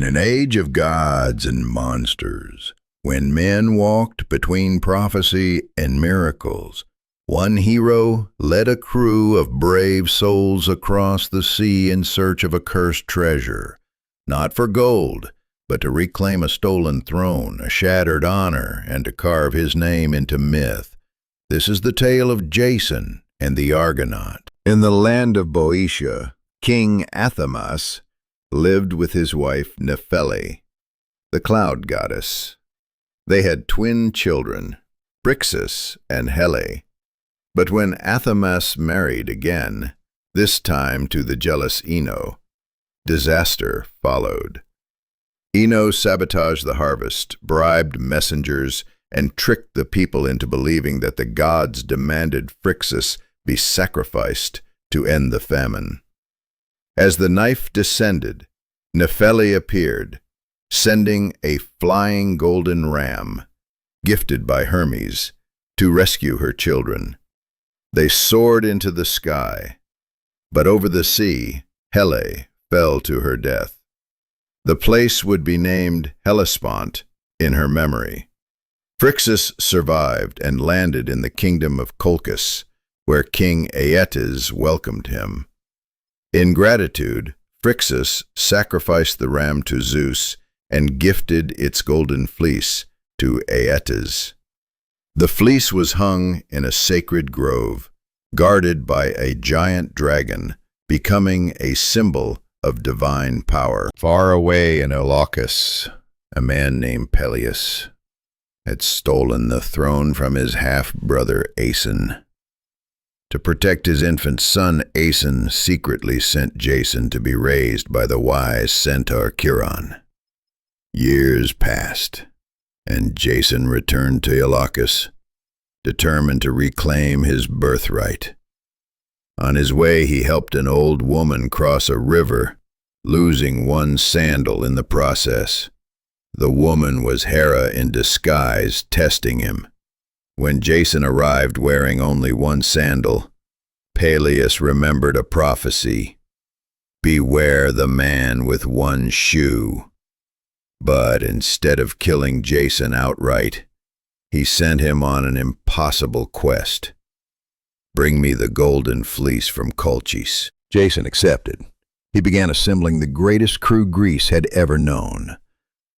In an age of gods and monsters, when men walked between prophecy and miracles, one hero led a crew of brave souls across the sea in search of a cursed treasure, not for gold, but to reclaim a stolen throne, a shattered honor, and to carve his name into myth. This is the tale of Jason and the Argonaut. In the land of Boeotia, King Athamas lived with his wife Nephele, the cloud goddess. They had twin children, Phrixus and Hele. But when Athamas married again, this time to the jealous Ino, disaster followed. Ino sabotaged the harvest, bribed messengers, and tricked the people into believing that the gods demanded Phrixus be sacrificed to end the famine. As the knife descended, Nephele appeared, sending a flying golden ram, gifted by Hermes, to rescue her children. They soared into the sky, but over the sea, Hele fell to her death. The place would be named Hellespont in her memory. Phrixus survived and landed in the kingdom of Colchis, where King Aeetes welcomed him. In gratitude, Phrixus sacrificed the ram to Zeus and gifted its golden fleece to Aeetes. The fleece was hung in a sacred grove, guarded by a giant dragon, becoming a symbol of divine power. Far away in Iolcus, a man named Peleus had stolen the throne from his half-brother Aeson. To protect his infant son, Aeson secretly sent Jason to be raised by the wise centaur Chiron. Years passed, and Jason returned to Iolcus, determined to reclaim his birthright. On his way, he helped an old woman cross a river, losing one sandal in the process. The woman was Hera in disguise, testing him. When Jason arrived wearing only one sandal, Peleus remembered a prophecy: "Beware the man with one shoe." But instead of killing Jason outright, he sent him on an impossible quest. "Bring me the Golden Fleece from Colchis." Jason accepted. He began assembling the greatest crew Greece had ever known.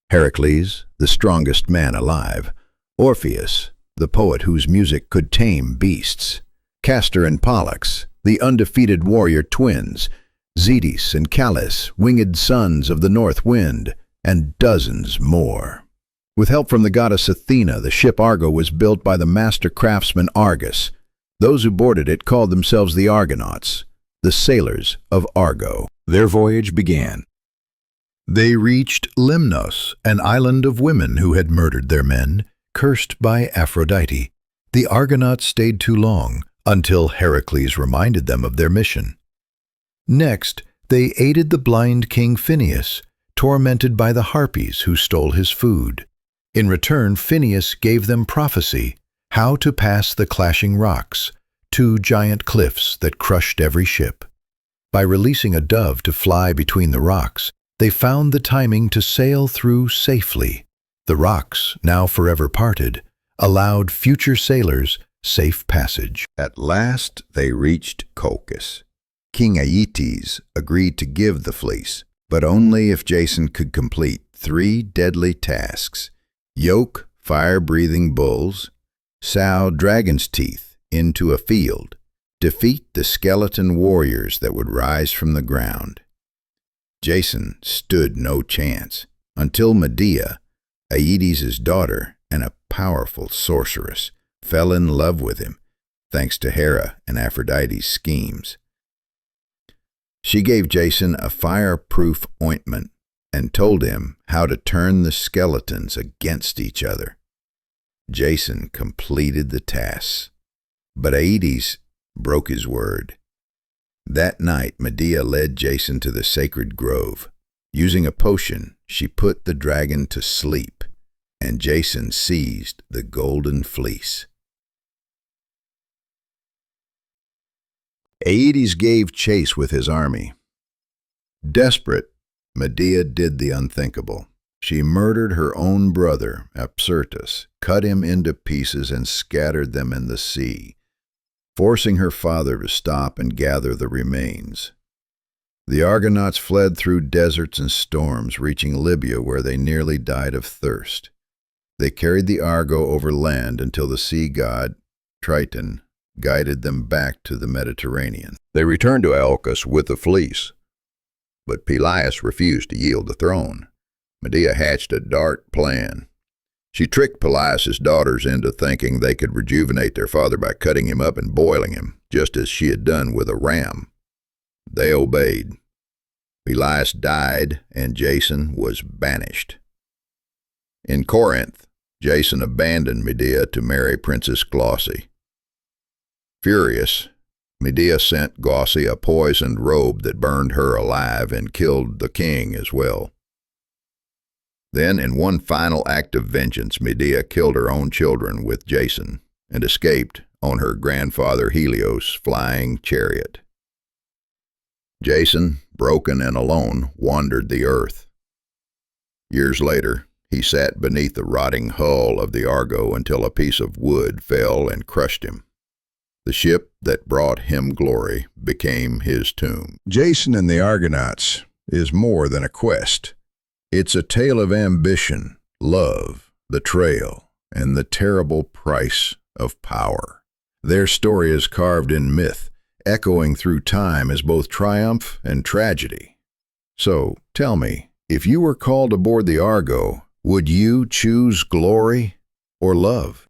Heracles, the strongest man alive; Orpheus, the poet whose music could tame beasts; Castor and Pollux, the undefeated warrior twins; Zetes and Calais, winged sons of the north wind, and dozens more. With help from the goddess Athena, the ship Argo was built by the master craftsman Argus. Those who boarded it called themselves the Argonauts, the sailors of Argo. Their voyage began. They reached Lemnos, an island of women who had murdered their men, cursed by Aphrodite. The Argonauts stayed too long, until Heracles reminded them of their mission. Next, they aided the blind King Phineus, tormented by the Harpies who stole his food. In return, Phineus gave them prophecy, how to pass the clashing rocks, two giant cliffs that crushed every ship. By releasing a dove to fly between the rocks, they found the timing to sail through safely. The rocks, now forever parted, allowed future sailors safe passage. At last they reached Colchis. King Aeetes agreed to give the fleece, but only if Jason could complete 3 deadly tasks: yoke fire-breathing bulls, sow dragon's teeth into a field, defeat the skeleton warriors that would rise from the ground. Jason stood no chance until Medea, Aeetes' daughter and a powerful sorceress, fell in love with him, thanks to Hera and Aphrodite's schemes. She gave Jason a fireproof ointment and told him how to turn the skeletons against each other. Jason completed the tasks, but Aeetes broke his word. That night, Medea led Jason to the sacred grove. Using a potion, she put the dragon to sleep, and Jason seized the Golden Fleece. Aeetes gave chase with his army. Desperate, Medea did the unthinkable. She murdered her own brother, Apsyrtus, cut him into pieces and scattered them in the sea, forcing her father to stop and gather the remains. The Argonauts fled through deserts and storms, reaching Libya where they nearly died of thirst. They carried the Argo over land until the sea god, Triton, guided them back to the Mediterranean. They returned to Alcus with the fleece, but Pelias refused to yield the throne. Medea hatched a dark plan. She tricked Pelias' daughters into thinking they could rejuvenate their father by cutting him up and boiling him, just as she had done with a ram. They obeyed. Pelias died, and Jason was banished. In Corinth, Jason abandoned Medea to marry Princess Glauce. Furious, Medea sent Glauce a poisoned robe that burned her alive and killed the king as well. Then, in one final act of vengeance, Medea killed her own children with Jason and escaped on her grandfather Helios' flying chariot. Jason, broken and alone, wandered the earth. Years later, he sat beneath the rotting hull of the Argo until a piece of wood fell and crushed him. The ship that brought him glory became his tomb. Jason and the Argonauts is more than a quest. It's a tale of ambition, love, betrayal, and the terrible price of power. Their story is carved in myth, echoing through time as both triumph and tragedy. So, tell me, if you were called aboard the Argo, would you choose glory or love?